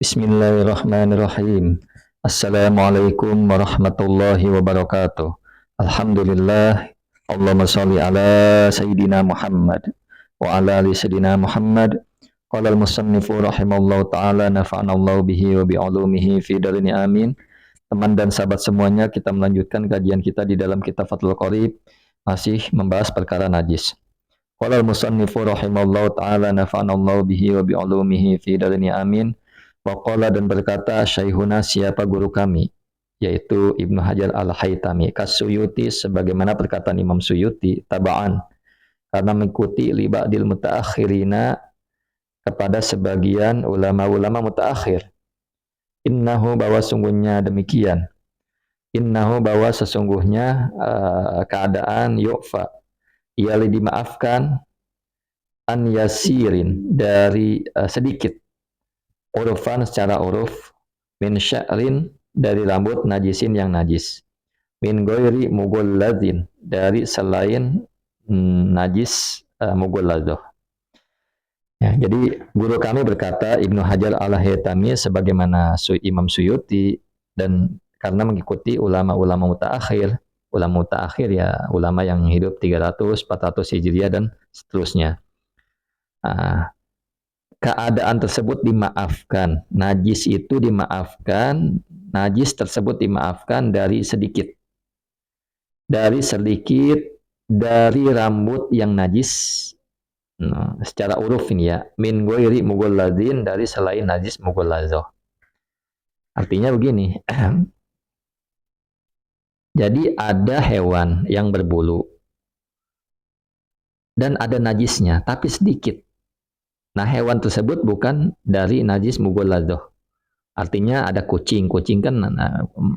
Bismillahirrahmanirrahim. Assalamualaikum warahmatullahi wabarakatuh. Alhamdulillah. Allahumma sholli ala Sayyidina Muhammad wa ala ali Sayyidina Muhammad. Qala al-musannifu rahimallahu ta'ala nafa'anallahu bihi wa bi'ulumihi fi darini amin. Teman dan sahabat semuanya, kita melanjutkan kajian kita di dalam kitab Fathul Qorib, masih membahas perkara najis. Qala al-musannifu rahimallahu ta'ala nafa'anallahu bihi wa bi'ulumihi fi darini amin. Waqala dan berkata Syaihuna siapa guru kami, yaitu Ibnu Hajar Al-Haytami Kasuyuti, sebagaimana perkataan Imam Suyuti, tabaan, karena mengikuti liba'dil mutaakhirina, kepada sebagian ulama-ulama mutaakhir. Innahu, bahwa sungguhnya demikian, innahu, bahwa sesungguhnya keadaan yu'fa, ia dimaafkan, an yasirin, dari sedikit, urfan secara uruf, min sya'rin, dari rambut, najisin yang najis, min goiri mugolladin, dari selain najis mugolladoh. Ya, jadi guru kami berkata, Ibnu Hajar Al-Haytami, sebagaimana Imam Suyuti, dan karena mengikuti ulama-ulama mutaakhir. Ulama mutaakhir ya ulama yang hidup 300, 400 Hijriah dan seterusnya. Keadaan tersebut dimaafkan, najis itu dimaafkan, najis tersebut dimaafkan dari sedikit, dari rambut yang najis. Secara uruf ini ya, min ghairi mughalladin, dari selain najis mughallazoh. Artinya begini, jadi ada hewan yang berbulu dan ada najisnya, tapi sedikit. Nah, hewan tersebut bukan dari najis mughalladoh. Artinya ada kucing kan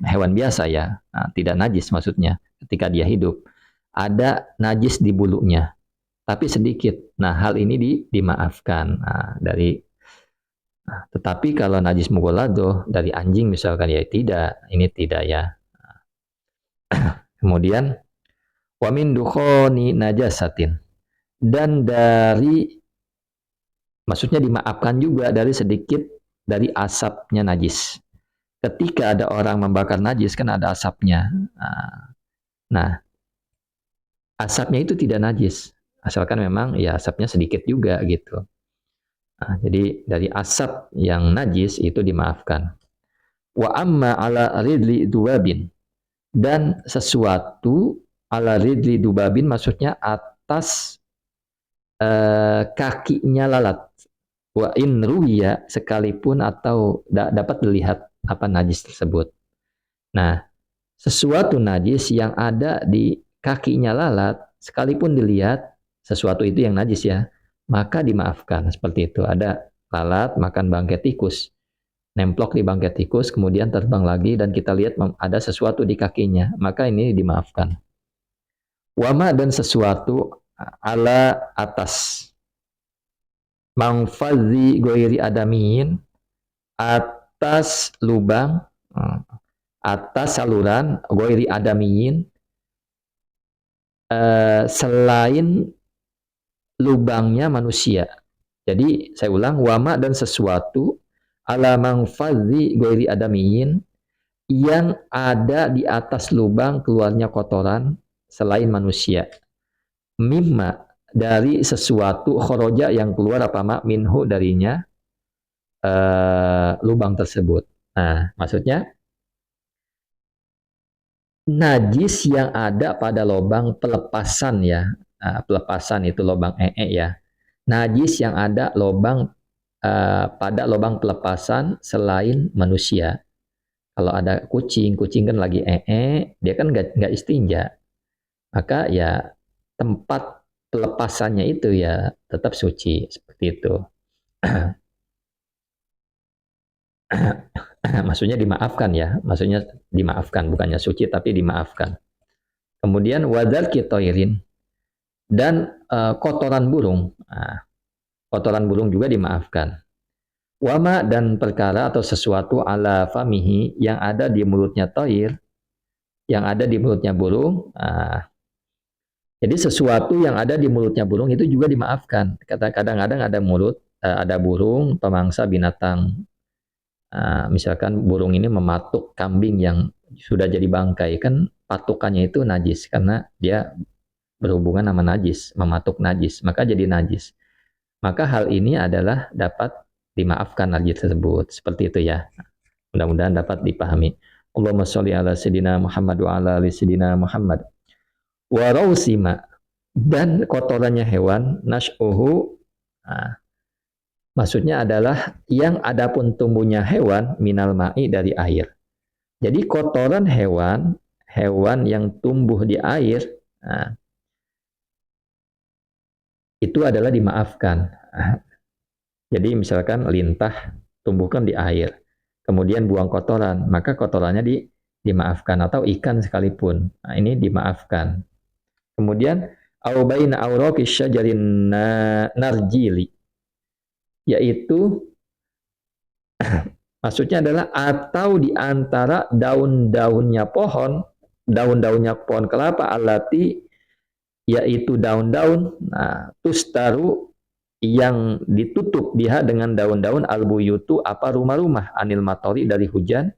hewan biasa ya, tidak najis maksudnya ketika dia hidup. Ada najis di bulunya, tapi sedikit. Nah, hal ini dimaafkan. Tetapi kalau najis mughalladoh dari anjing misalkan, ya tidak, ini tidak ya. Kemudian wa min dukhoni najasatin, dan dari, maksudnya dimaafkan juga dari sedikit, dari asapnya najis. Ketika ada orang membakar najis kan ada asapnya. Nah, asapnya itu tidak najis, asalkan memang ya asapnya sedikit juga gitu. Jadi dari asap yang najis itu dimaafkan. Wa amma ala ridli dubabin, dan sesuatu ala ridli dubabin maksudnya atas kakinya lalat. Wa in ruwiya, sekalipun atau dapat dilihat apa najis tersebut. Nah, sesuatu najis yang ada di kakinya lalat, sekalipun dilihat sesuatu itu yang najis ya, maka dimaafkan. Seperti itu, ada lalat makan bangkai tikus, nemplok di bangkai tikus, kemudian terbang lagi dan kita lihat ada sesuatu di kakinya, maka ini dimaafkan. Wama, dan sesuatu ala atas, mangfazi goiri adamin, atas lubang, atas saluran goiri adamiyin, selain lubangnya manusia. Jadi saya ulang, wama, dan sesuatu ala mangfazi goiri adamiyin, yang ada di atas lubang keluarnya kotoran selain manusia. Mimma, dari sesuatu, khoroja, yang keluar apa mak, minhu, darinya lubang tersebut. Nah, maksudnya najis yang ada pada lubang pelepasan ya, pelepasan itu lubang ya. Najis yang ada lubang pada lubang pelepasan selain manusia. Kalau ada kucing kan lagi dia kan nggak istinja, maka ya tempat pelepasannya itu ya tetap suci, seperti itu. Maksudnya dimaafkan ya, maksudnya dimaafkan, bukannya suci tapi dimaafkan. Kemudian wadar kitoirin, dan kotoran burung. Kotoran burung juga dimaafkan. Wama, dan perkara atau sesuatu ala famihi, yang ada di mulutnya toir, yang ada di mulutnya burung. Jadi sesuatu yang ada di mulutnya burung itu juga dimaafkan. Kadang-kadang ada mulut, ada burung pemangsa binatang misalkan burung ini mematuk kambing yang sudah jadi bangkai, kan patukannya itu najis karena dia berhubungan sama najis, mematuk najis, maka jadi najis. Maka hal ini adalah dapat dimaafkan najis tersebut. Seperti itu ya. Mudah-mudahan dapat dipahami. Allahumma sholli ala sayyidina Muhammad wa ala ali sayyidina Muhammad. Wa rausima, dan kotorannya hewan, nas'uhu, maksudnya adalah yang adapun tumbuhnya hewan minal ma'i, dari air. Jadi kotoran hewan, hewan yang tumbuh di air, itu adalah dimaafkan. Jadi misalkan lintah tumbuhkan di air, kemudian buang kotoran, maka kotorannya dimaafkan, atau ikan sekalipun. Nah, ini dimaafkan. Kemudian au baina awraqis syajarin narjili, yaitu maksudnya adalah atau di antara daun-daunnya pohon, daun-daunnya pohon kelapa, alati, yaitu daun-daun, tustaru, yang ditutup biha dengan daun-daun, albuyutu, apa rumah-rumah, anil matori, dari hujan,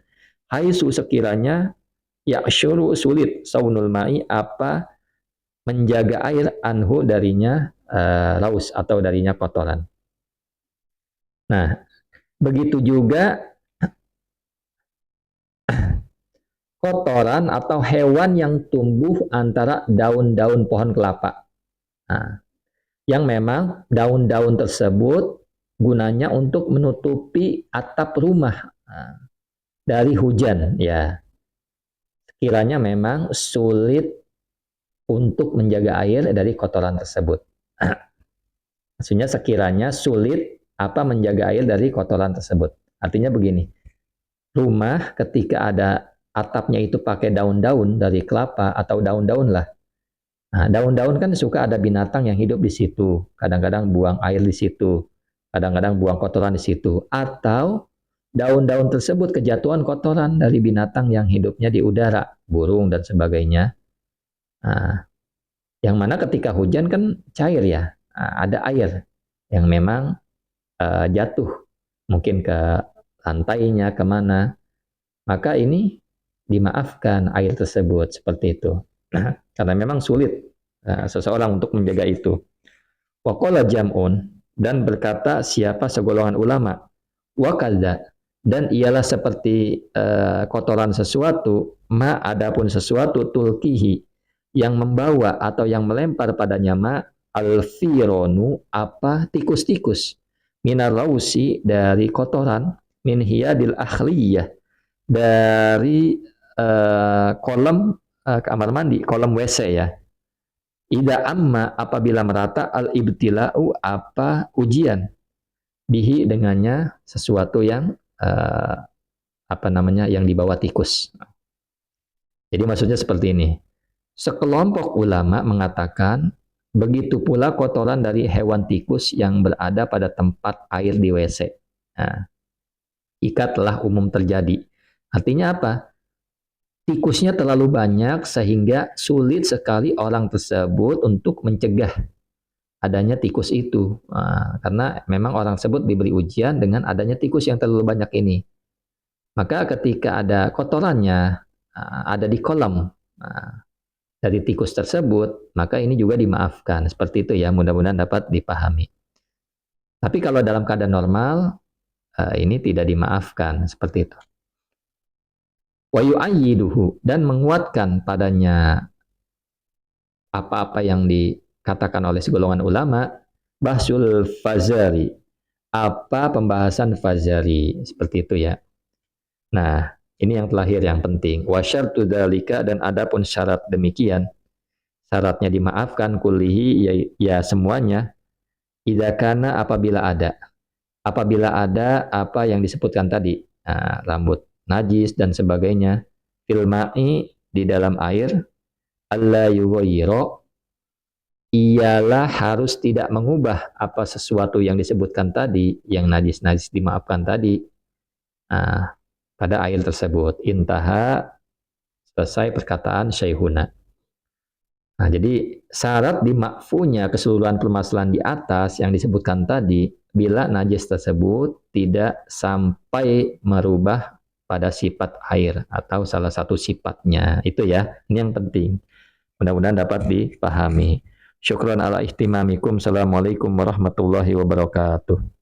haisu, sekiranya, ya'syuru, sulit, saunul ma'i, apa menjaga air, anhu, darinya, raus, atau darinya kotoran. Nah, begitu juga kotoran atau hewan yang tumbuh antara daun-daun pohon kelapa. Nah, yang memang daun-daun tersebut gunanya untuk menutupi atap rumah dari hujan, ya. Sekiranya memang sulit untuk menjaga air dari kotoran tersebut. Maksudnya sekiranya sulit menjaga air dari kotoran tersebut. Artinya begini, rumah ketika ada atapnya itu pakai daun-daun dari kelapa atau daun-daun lah. Nah, daun-daun kan suka ada binatang yang hidup di situ. Kadang-kadang buang air di situ. Kadang-kadang buang kotoran di situ. Atau daun-daun tersebut kejatuhan kotoran dari binatang yang hidupnya di udara, burung dan sebagainya. Nah, yang mana ketika hujan kan cair ya. Nah, ada air yang memang jatuh. Mungkin ke lantainya, kemana. Maka ini dimaafkan air tersebut, seperti itu. Nah, karena memang sulit seseorang untuk menjaga itu. Wa qala jam'un, dan berkata siapa segolongan ulama, wa kadza, dan ialah seperti kotoran sesuatu, ma, adapun sesuatu, tulkihi, yang membawa atau yang melempar padanya, ma, alfironu, apa tikus-tikus, minar rausi, dari kotoran, min hiyadil akhliyah, dari kolam kamar mandi, kolam WC ya. Ida amma, apabila merata, al-ibtila'u, apa ujian, bihi, dengannya, sesuatu yang yang dibawa tikus. Jadi maksudnya seperti ini. Sekelompok ulama mengatakan begitu pula kotoran dari hewan tikus yang berada pada tempat air di WC. Nah, ikatlah umum terjadi. Artinya apa? Tikusnya terlalu banyak sehingga sulit sekali orang tersebut untuk mencegah adanya tikus itu. Nah, karena memang orang tersebut diberi ujian dengan adanya tikus yang terlalu banyak ini. Maka ketika ada kotorannya ada di kolam dari tikus tersebut, maka ini juga dimaafkan. Seperti itu ya, mudah-mudahan dapat dipahami. Tapi kalau dalam keadaan normal, ini tidak dimaafkan, seperti itu. Wa yu'ayyiduhu, dan menguatkan padanya apa-apa yang dikatakan oleh segolongan ulama, bahsul fazari, apa pembahasan fazari, seperti itu ya. Nah, ini yang terakhir yang penting. Wa syartu dzalika, dan adapun syarat demikian, syaratnya dimaafkan kullihi, ya semuanya, idza kana, apabila ada apa yang disebutkan tadi, rambut najis dan sebagainya, fil ma'i, di dalam air, alla yughayyiru, ialah harus tidak mengubah apa sesuatu yang disebutkan tadi, yang najis-najis dimaafkan tadi, pada air tersebut. Intaha, selesai perkataan Syaihuna. Nah, jadi syarat dimakfunya keseluruhan permasalahan di atas yang disebutkan tadi, bila najis tersebut tidak sampai merubah pada sifat air atau salah satu sifatnya. Itu ya, ini yang penting. Mudah-mudahan dapat dipahami. Syukran ala ihtimamikum. Assalamualaikum warahmatullahi wabarakatuh.